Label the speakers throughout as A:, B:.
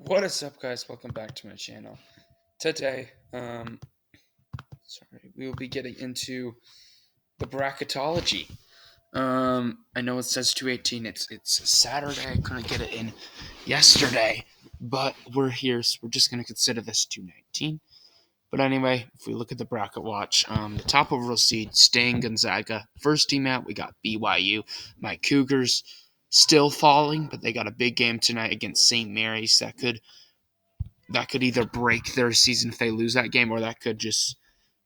A: What is up, guys? Welcome back to my channel. Today, we will be getting into the bracketology. I know it says 218. It's Saturday. I couldn't get it in yesterday, but we're here, so we're just gonna consider this 219. But anyway, if we look at the bracket watch, the top overall seed, staying Gonzaga. First team out, we got BYU. My Cougars still falling, but they got a big game tonight against St. Mary's that could either break their season if they lose that game, or that could just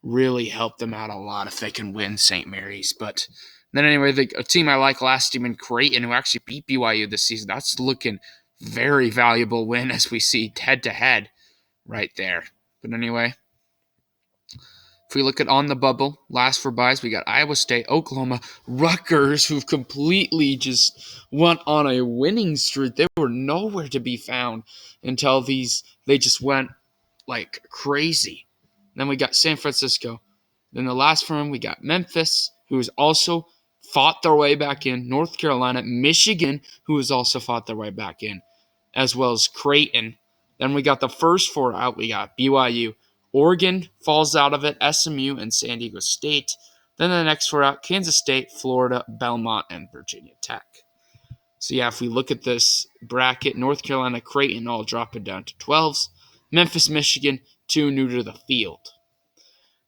A: really help them out a lot if they can win St. Mary's. But then anyway, a team I like last team in Creighton, who actually beat BYU this season, that's looking very valuable win as we see head-to-head right there. But anyway, if we look at on the bubble, last for buys, we got Iowa State, Oklahoma, Rutgers, who've completely just went on a winning streak. They were nowhere to be found until they just went like crazy. Then we got San Francisco. Then the last for them, we got Memphis, who has also fought their way back in, North Carolina, Michigan, who has also fought their way back in, as well as Creighton. Then we got the first four out. We got BYU, Oregon falls out of it, SMU, and San Diego State. Then the next four out, Kansas State, Florida, Belmont, and Virginia Tech. So yeah, if we look at this bracket, North Carolina, Creighton all dropping down to 12s. Memphis, Michigan, 2 new to the field.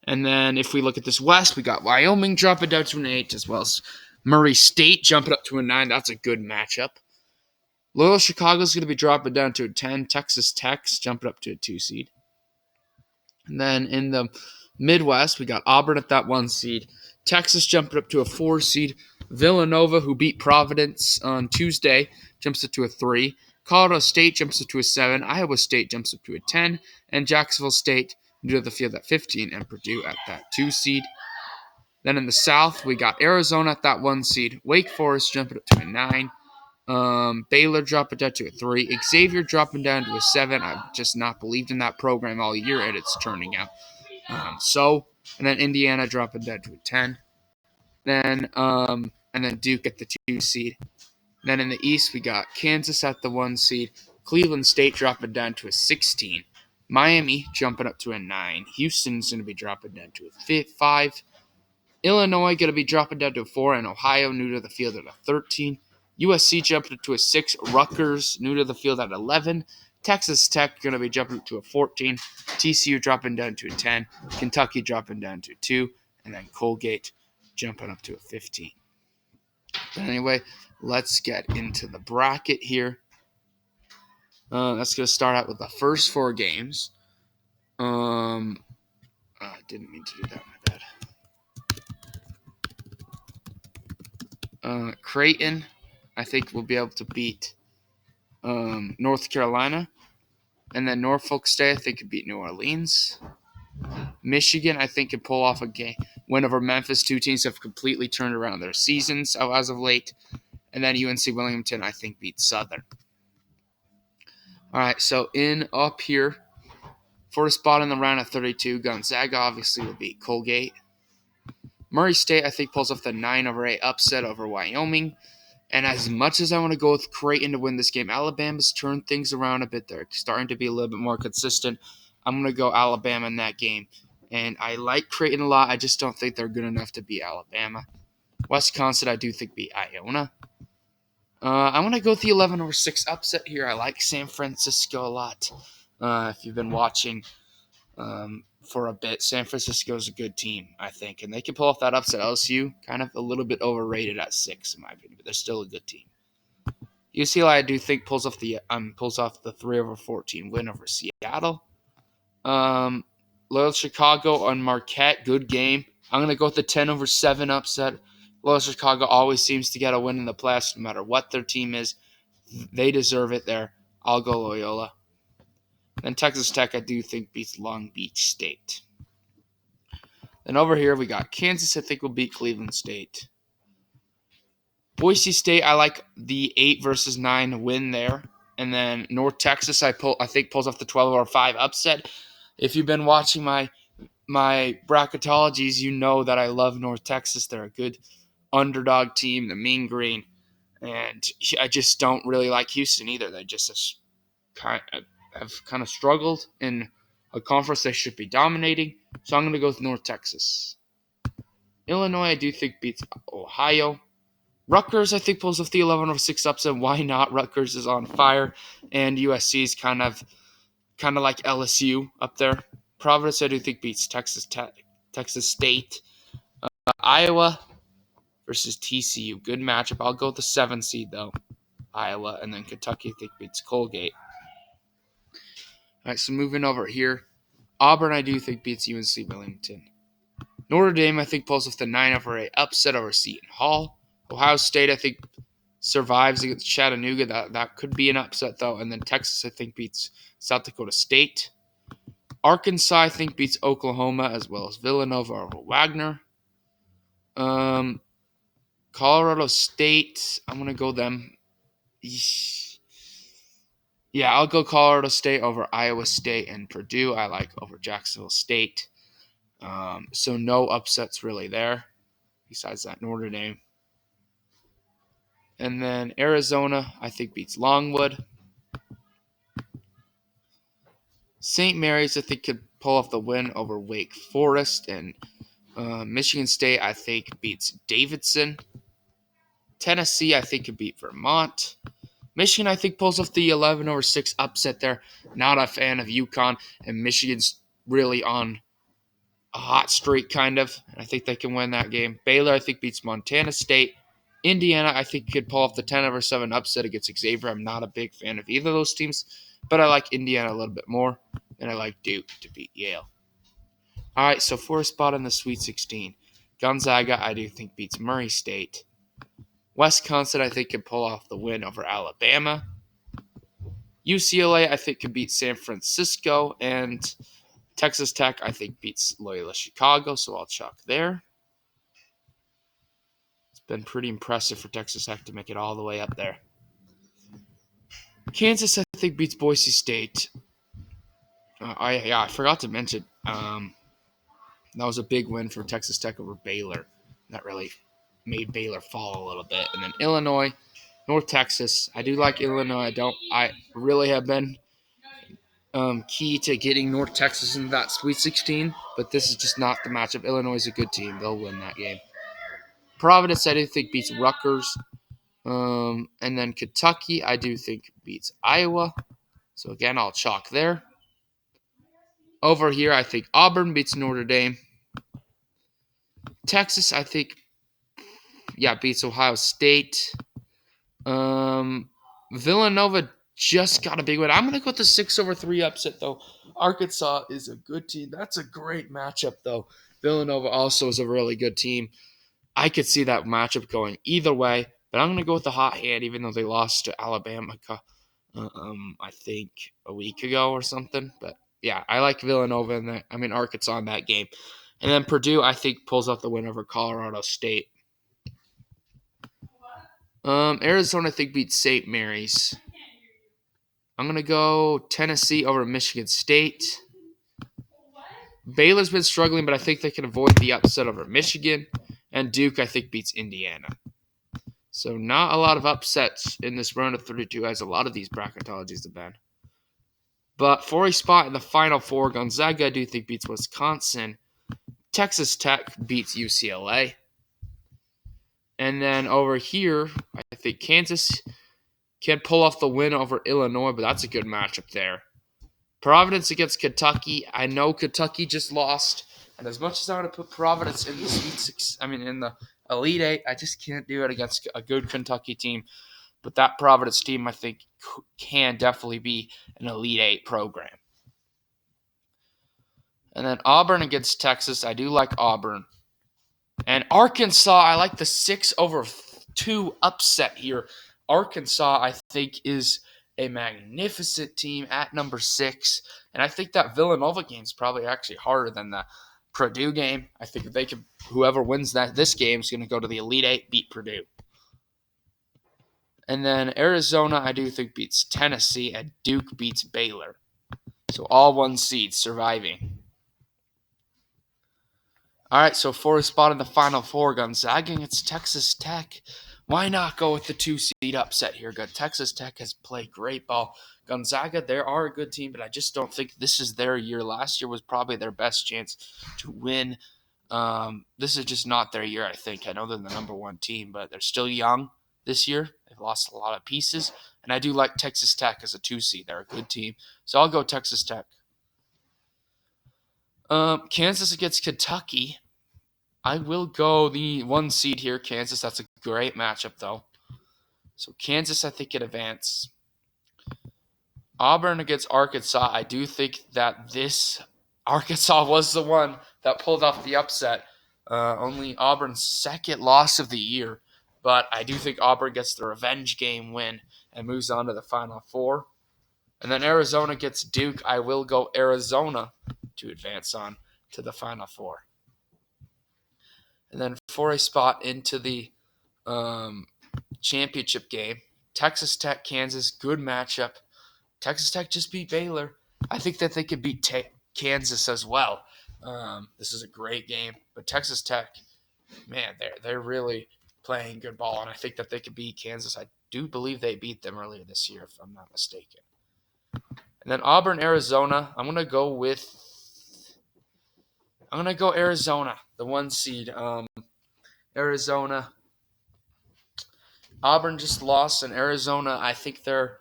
A: And then if we look at this West, we got Wyoming dropping down to an 8, as well as Murray State jumping up to a 9. That's a good matchup. Loyola Chicago's going to be dropping down to a 10. Texas Tech's jumping up to a 2 seed. And then in the Midwest, we got Auburn at that 1 seed. Texas jumping up to a 4 seed. Villanova, who beat Providence on Tuesday, jumps up to a 3. Colorado State jumps up to a 7. Iowa State jumps up to a 10. And Jacksonville State new to the field at 15. And Purdue at that 2 seed. Then in the South, we got Arizona at that 1 seed. Wake Forest jumping up to a 9. Baylor dropping down to a 3. Xavier dropping down to a 7. I've just not believed in that program all year, and it's turning out. And then Indiana dropping down to a 10. And then Duke at the 2 seed. Then in the East, we got Kansas at the 1 seed. Cleveland State dropping down to a 16. Miami jumping up to a 9. Houston's going to be dropping down to a 5. Illinois going to be dropping down to a 4. And Ohio new to the field at a 13. USC jumping up to a 6. Rutgers new to the field at 11. Texas Tech going to be jumping up to a 14. TCU dropping down to a 10. Kentucky dropping down to a 2. And then Colgate jumping up to a 15. But anyway, let's get into the bracket here. That's going to start out with the first 4 games. I didn't mean to do that, my bad. Creighton, I think, will be able to beat North Carolina. And then Norfolk State, I think, could beat New Orleans. Michigan, I think, could pull off a game win over Memphis. 2 teams have completely turned around their seasons as of late. And then UNC Wilmington, I think, beat Southern. All right, so up here, for a spot in the round of 32, Gonzaga obviously will beat Colgate. Murray State, I think, pulls off the 9/8 upset over Wyoming. And as much as I want to go with Creighton to win this game, Alabama's turned things around a bit. They're starting to be a little bit more consistent. I'm going to go Alabama in that game. And I like Creighton a lot. I just don't think they're good enough to beat Alabama. Wisconsin, I do think, beat Iona. I'm going to go with the 11/6 upset here. I like San Francisco a lot. If you've been watching for a bit, San Francisco's a good team, I think. And they can pull off that upset. LSU, kind of a little bit overrated at 6, in my opinion. But they're still a good team. UCLA, I do think, pulls off the 3/14 win over Seattle. Loyola Chicago on Marquette, good game. I'm going to go with the 10/7 upset. Loyola Chicago always seems to get a win in the playoffs no matter what their team is. They deserve it there. I'll go Loyola. Then Texas Tech, I do think, beats Long Beach State. Then over here, we got Kansas, I think, will beat Cleveland State. Boise State, I like the 8/9 win there. And then North Texas, I think, pulls off the 12/5 upset. If you've been watching my bracketologies, you know that I love North Texas. They're a good underdog team, the Mean Green. And I just don't really like Houston either. They're just have kind of struggled in a conference they should be dominating. So I'm going to go with North Texas. Illinois, I do think beats Ohio. Rutgers, I think, pulls off the 11-6 upset. Why not? Rutgers is on fire, and USC is kind of like LSU up there. Providence, I do think, beats Texas State. Iowa versus TCU. Good matchup. I'll go with the 7 seed, though. Iowa. And then Kentucky, I think, beats Colgate. All right, so moving over here. Auburn, I do think, beats UNC Wilmington. Notre Dame, I think, pulls off the 9-8 upset over Seton Hall. Ohio State, I think, survives against Chattanooga. That could be an upset, though. And then Texas, I think, beats South Dakota State. Arkansas, I think, beats Oklahoma, as well as Villanova over Wagner. Colorado State, I'm going to go them. Yeah, I'll go Colorado State over Iowa State and Purdue. I like over Jacksonville State. So no upsets really there, besides that Notre Dame. And then Arizona, I think, beats Longwood. St. Mary's, I think, could pull off the win over Wake Forest. And Michigan State, I think, beats Davidson. Tennessee, I think, could beat Vermont. Michigan, I think, pulls off the 11-6 upset there. Not a fan of UConn. And Michigan's really on a hot streak, kind of. I think they can win that game. Baylor, I think, beats Montana State. Indiana, I think, could pull off the 10-7 upset against Xavier. I'm not a big fan of either of those teams, but I like Indiana a little bit more, and I like Duke to beat Yale. All right, so for a spot in the Sweet 16, Gonzaga, I do think, beats Murray State. Wisconsin, I think, can pull off the win over Alabama. UCLA, I think, could beat San Francisco, and Texas Tech, I think, beats Loyola Chicago, so I'll chalk there. It's been pretty impressive for Texas Tech to make it all the way up there. Kansas, I think, beats Boise State. I forgot to mention, that was a big win for Texas Tech over Baylor. That really made Baylor fall a little bit. And then Illinois, North Texas. I do like Illinois. I really have been key to getting North Texas into that Sweet 16, but this is just not the matchup. Illinois is a good team. They'll win that game. Providence, I do think, beats Rutgers. And then Kentucky, I do think, beats Iowa. So, again, I'll chalk there. Over here, I think Auburn beats Notre Dame. Texas, I think, beats Ohio State. Villanova just got a big win. I'm going to go with the 6-3 upset, though. Arkansas is a good team. That's a great matchup, though. Villanova also is a really good team. I could see that matchup going either way, but I'm going to go with the hot hand, even though they lost to Alabama, I think, a week ago or something. But, yeah, I like Villanova in Arkansas in that game. And then Purdue, I think, pulls out the win over Colorado State. Arizona, I think, beats St. Mary's. I'm going to go Tennessee over Michigan State. Baylor's been struggling, but I think they can avoid the upset over Michigan. And Duke, I think, beats Indiana. So not a lot of upsets in this round of 32, as a lot of these bracketologies have been. But for a spot in the Final Four, Gonzaga, I do think, beats Wisconsin. Texas Tech beats UCLA. And then over here, I think Kansas can pull off the win over Illinois, but that's a good matchup there. Providence against Kentucky. I know Kentucky just lost, and as much as I want to put Providence in the in the Elite Eight, I just can't do it against a good Kentucky team. But that Providence team, I think, can definitely be an Elite Eight program. And then Auburn against Texas. I do like Auburn. And Arkansas, I like the 6-2 upset here. Arkansas, I think, is a magnificent team at number 6. And I think that Villanova game is probably actually harder than the Purdue game. I think if they could, whoever wins this game is going to go to the Elite Eight, beat Purdue. And then Arizona, I do think, beats Tennessee, and Duke beats Baylor. So all 1 seeds surviving. All right, so for a spot in the Final Four, Gonzaga against Texas Tech. Why not go with the 2-seed upset here? Good. Texas Tech has played great ball. Gonzaga, they are a good team, but I just don't think this is their year. Last year was probably their best chance to win. This is just not their year, I think. I know they're the number one team, but they're still young this year. They've lost a lot of pieces. And I do like Texas Tech as a 2-seed. They're a good team. So I'll go Texas Tech. Kansas against Kentucky. I will go the 1-seed here, Kansas. That's a great matchup, though. So Kansas, I think, can advance. Auburn against Arkansas. I do think that this Arkansas was the one that pulled off the upset. Only Auburn's second loss of the year. But I do think Auburn gets the revenge game win and moves on to the Final Four. And then Arizona gets Duke. I will go Arizona to advance on to the Final Four. And then for a spot into the championship game, Texas Tech, Kansas, good matchup. Texas Tech just beat Baylor. I think that they could beat Kansas as well. This is a great game, but Texas Tech, man, they're really playing good ball, and I think that they could beat Kansas. I do believe they beat them earlier this year, if I'm not mistaken. And then Auburn, Arizona. I'm gonna go Arizona, the 1-seed. Arizona. Auburn just lost, and Arizona, I think there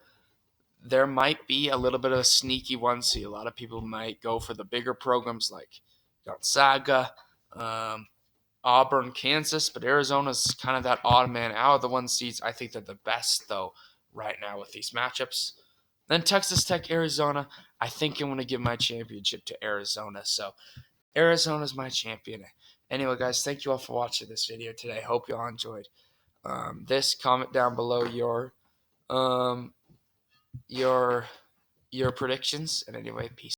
A: might be a little bit of a sneaky 1-seed. A lot of people might go for the bigger programs like Gonzaga, Auburn, Kansas, but Arizona's kind of that odd man out of the 1-seeds. I think they're the best, though, right now with these matchups. Then Texas Tech, Arizona. I think I'm going to give my championship to Arizona. So Arizona's my champion. Anyway, guys, thank you all for watching this video today. Hope you all enjoyed this. Comment down below your predictions. And anyway, peace.